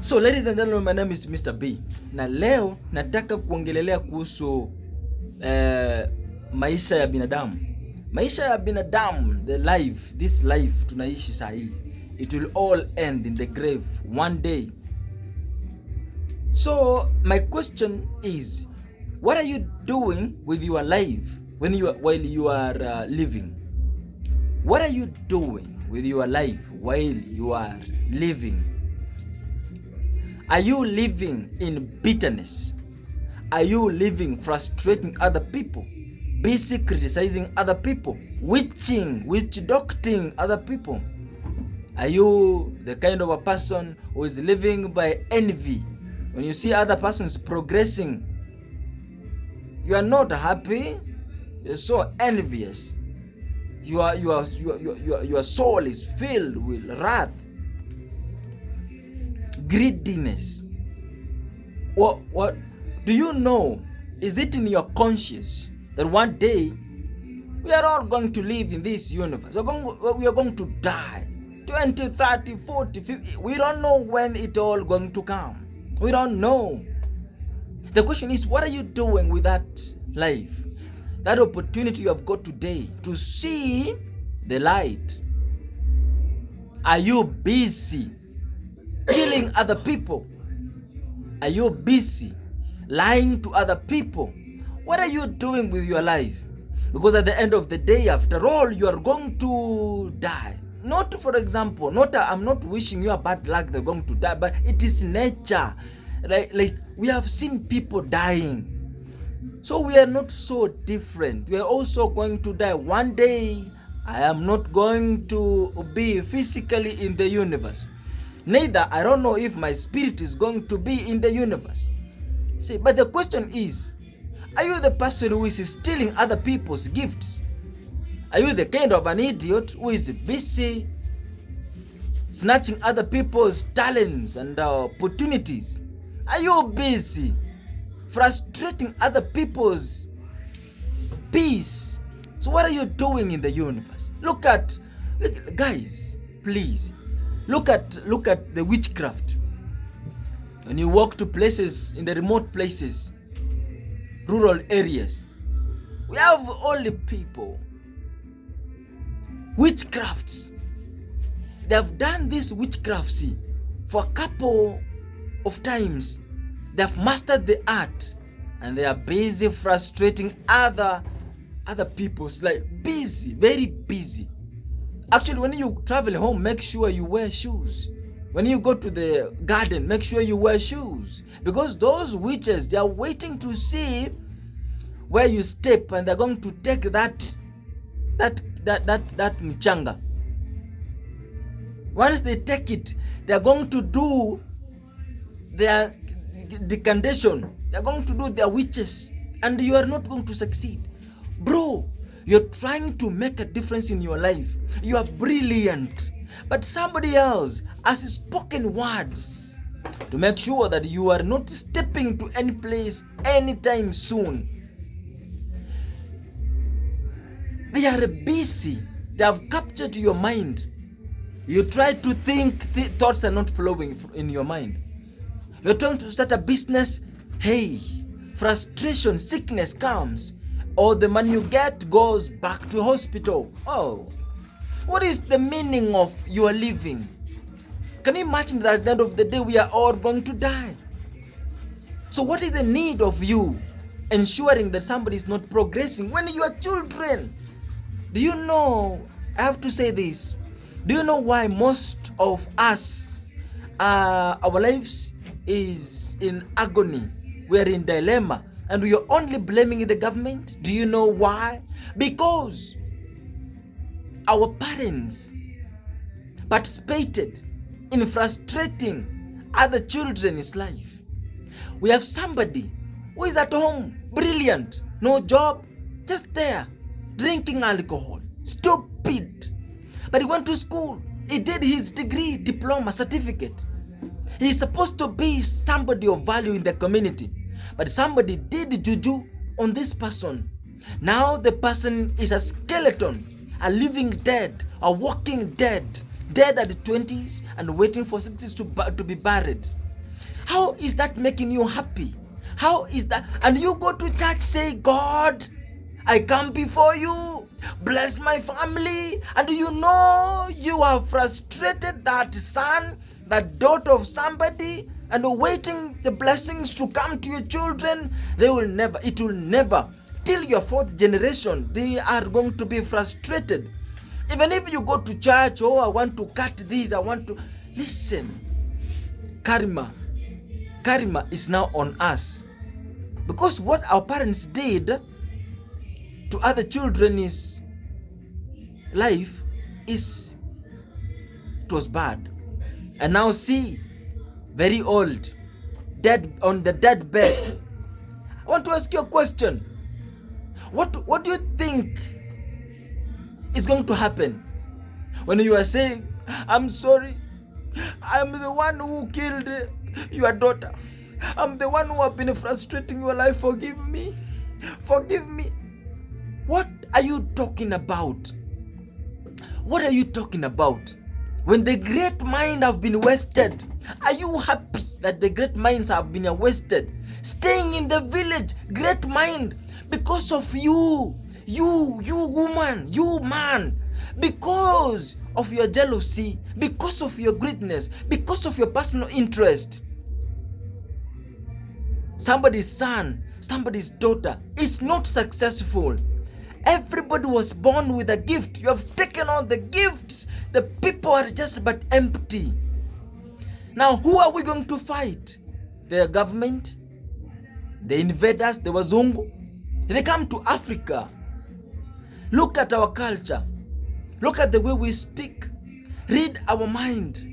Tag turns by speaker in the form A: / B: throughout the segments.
A: So ladies and gentlemen, my name is Mr. B. Na leo nataka kuongelelea kuhusu maisha ya binadamu. Maisha ya binadamu, this life tunaishi saa hii, it will all end in the grave one day. So my question is, what are you doing with your life while you are living? What are you doing with your life while you are living? Are you living in bitterness? Are you living frustrating other people? Busy criticizing other people? Witch-doctoring other people? Are you the kind of a person who is living by envy? When you see other persons progressing, you are not happy, you're so envious. Your soul is filled with wrath, greediness. What do you know? Is it in your conscience that one day we are all going to live in this universe? We are going to die. 20, 30, 40, 50. We don't know when it all going to come. We don't know. The question is, what are you doing with that life? That opportunity you have got today to see the light. Are you busy killing other people? Are you busy lying to other people? What are you doing with your life? Because at the end of the day, after all, you are going to die. Not, for example, I'm not wishing you a bad luck, they're going to die, but it is nature. Like we have seen people dying. So we are not so different. We are also going to die. One day, I am not going to be physically in the universe. Neither, I don't know if my spirit is going to be in the universe. See, but the question is, are you the person who is stealing other people's gifts? Are you the kind of an idiot who is busy snatching other people's talents and opportunities? Are you busy frustrating other people's peace? So what are you doing in the universe? Look, guys, please. Look at the witchcraft. When you walk to places, in the remote places, rural areas, we have only people, witchcrafts. They have done this witchcraft for a couple of times. They have mastered the art and they are busy frustrating other people's, like busy, very busy. Actually, when you travel home, make sure you wear shoes. When you go to the garden, make sure you wear shoes. Because those witches, they are waiting to see where you step and they're going to take that mchanga. Once they take it, they're going to do their decantation. They're going to do their witches. And you are not going to succeed. Bro, you're trying to make a difference in your life. You are brilliant. But somebody else has spoken words to make sure that you are not stepping to any place anytime soon. They are busy. They have captured your mind. You try to think, thoughts are not flowing in your mind. You're trying to start a business. Hey, frustration, sickness comes. All the money you get goes back to hospital. Oh, what is the meaning of your living? Can you imagine that at the end of the day we are all going to die? So what is the need of you ensuring that somebody is not progressing when you are children? Do you know, I have to say this, do you know why most of us, our lives is in agony? We are in dilemma. And we are only blaming the government. Do you know why? Because our parents participated in frustrating other children's life. We have somebody who is at home, brilliant, no job, just there, drinking alcohol, stupid. But he went to school, he did his degree, diploma, certificate. He's supposed to be somebody of value in the community. But somebody did juju on this person. Now the person is a skeleton, a living dead, a walking dead, dead at the 20s and waiting for 60s to be buried. How is that making you happy? How is that? And you go to church, say, God, I come before you, bless my family, and you know you have frustrated that son, that daughter of somebody, and waiting the blessings to come to your children. It will never, till your fourth generation, they are going to be frustrated. Even if you go to church, oh, I want to cut this, I want to, listen, karma is now on us. Because what our parents did to other children is life is, it was bad. And now see, very old, dead, on the dead bed. I want to ask you a question. What do you think is going to happen when you are saying, I'm sorry, I'm the one who killed your daughter, I'm the one who have been frustrating your life, forgive me? What are you talking about? What are you talking about? When the great mind have been wasted, are you happy that the great minds have been wasted? Staying in the village, great mind, because of you woman, you man, because of your jealousy, because of your greediness, because of your personal interest. Somebody's son, somebody's daughter is not successful. Everybody was born with a gift. You have taken all the gifts. The people are just but empty. Now, who are we going to fight? The government, the invaders, the wazungu. They come to Africa. Look at our culture. Look at the way we speak. Read our mind.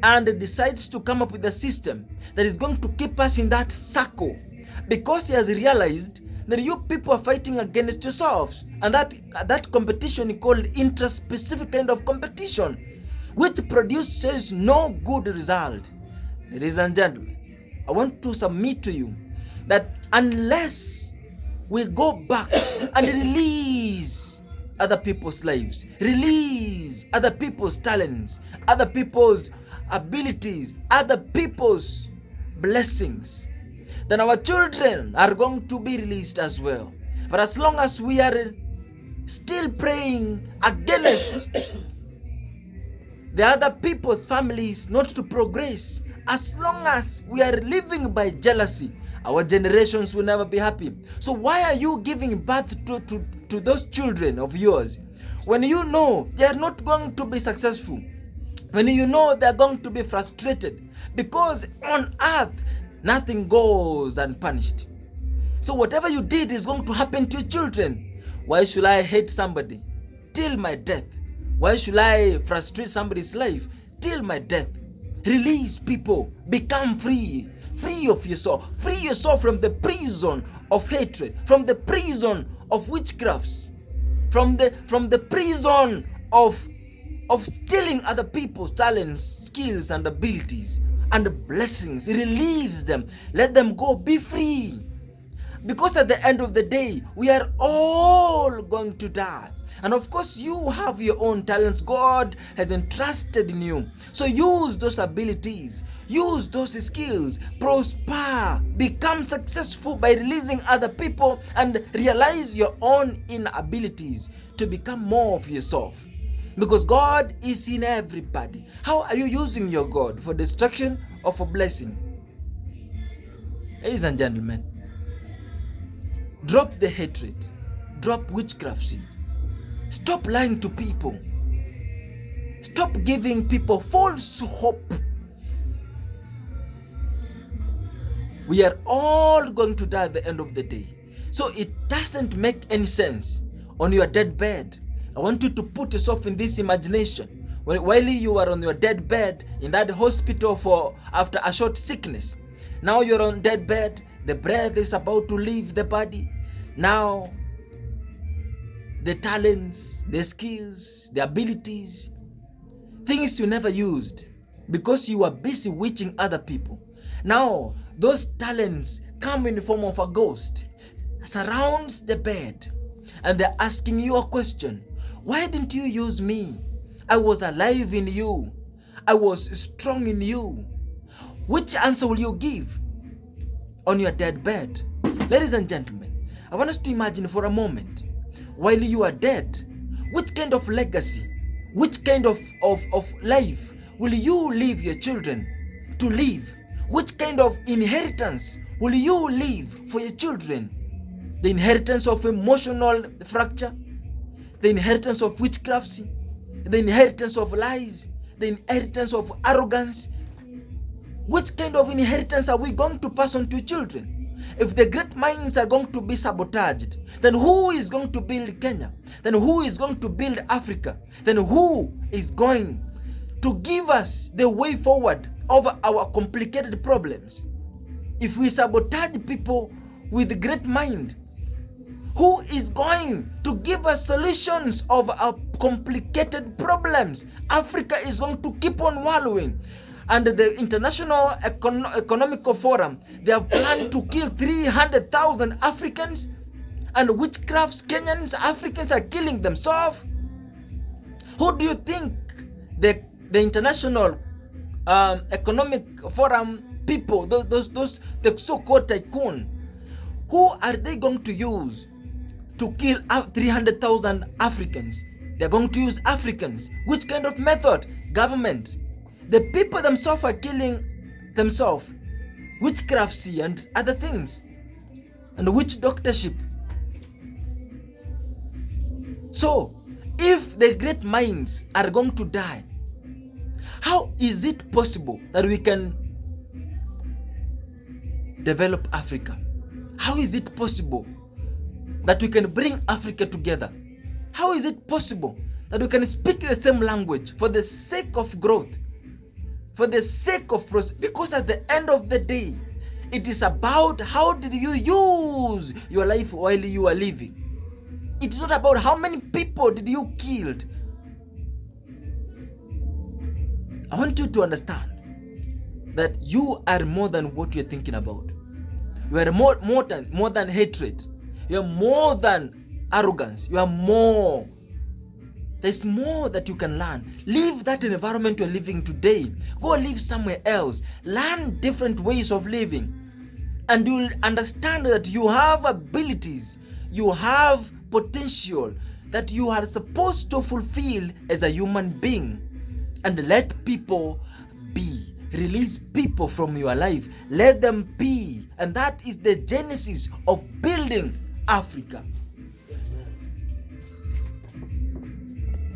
A: And decides to come up with a system that is going to keep us in that circle, because he has realized that you people are fighting against yourselves, and that competition is called intra-specific kind of competition, which produces no good result. Ladies and gentlemen, I want to submit to you that unless we go back and release other people's lives, release other people's talents, other people's abilities, other people's blessings, then our children are going to be released as well. But as long as we are still praying against the other people's families not to progress, as long as we are living by jealousy, our generations will never be happy. So why are you giving birth to those children of yours when you know they are not going to be successful? When you know they're going to be frustrated, because on earth nothing goes unpunished. So whatever you did is going to happen to your children. Why should I hate somebody till my death? Why should I frustrate somebody's life till my death? Release people, become free, free of yourself, free yourself from the prison of hatred, from the prison of witchcrafts, from the prison of stealing other people's talents, skills, and abilities and blessings. Release them. Let them go. Be free. Because at the end of the day, we are all going to die. And of course, you have your own talents. God has entrusted in you. So use those abilities. Use those skills. Prosper. Become successful by releasing other people, and realize your own inabilities to become more of yourself. Because God is in everybody. How are you using your God? For destruction or for blessing? Ladies and gentlemen, drop the hatred. Drop witchcraft seed. Stop lying to people. Stop giving people false hope. We are all going to die at the end of the day. So it doesn't make any sense on your dead bed. I want you to put yourself in this imagination. While you are on your dead bed in that hospital after a short sickness. Now you're on dead bed. The breath is about to leave the body. Now the talents, the skills, the abilities, things you never used because you were busy witching other people. Now those talents come in the form of a ghost, surrounds the bed, and they're asking you a question. Why didn't you use me? I was alive in you. I was strong in you. Which answer will you give on your deathbed? Ladies and gentlemen, I want us to imagine for a moment, while you are dead, which kind of legacy, which kind of life will you leave your children to live? Which kind of inheritance will you leave for your children? The inheritance of emotional fracture, the inheritance of witchcraft, the inheritance of lies, the inheritance of arrogance. Which kind of inheritance are we going to pass on to children? If the great minds are going to be sabotaged, then who is going to build Kenya? Then who is going to build Africa? Then who is going to give us the way forward over our complicated problems? If we sabotage people with great mind, who is going to give us solutions of our complicated problems? Africa is going to keep on wallowing. And the International Economic Forum, they have planned to kill 300,000 Africans, and witchcrafts, Kenyans, Africans are killing themselves. Who do you think the International Economic Forum people, those the so-called tycoon, who are they going to use to kill 300,000 Africans? They're going to use Africans. Which kind of method? Government. The people themselves are killing themselves. Witchcraft and other things. And witch doctorship. So, if the great minds are going to die, how is it possible that we can develop Africa? How is it possible that we can bring Africa together? How is it possible that we can speak the same language for the sake of growth, for the sake of prosperity? Because at the end of the day, it is about how did you use your life while you are living. It is not about how many people did you kill. I want you to understand that you are more than what you're thinking about. You are more than hatred. You are more than arrogance. You are more. There's more that you can learn. Leave that environment you're living today. Go live somewhere else. Learn different ways of living. And you'll understand that you have abilities. You have potential that you are supposed to fulfill as a human being. And let people be. Release people from your life. Let them be. And that is the genesis of building Africa.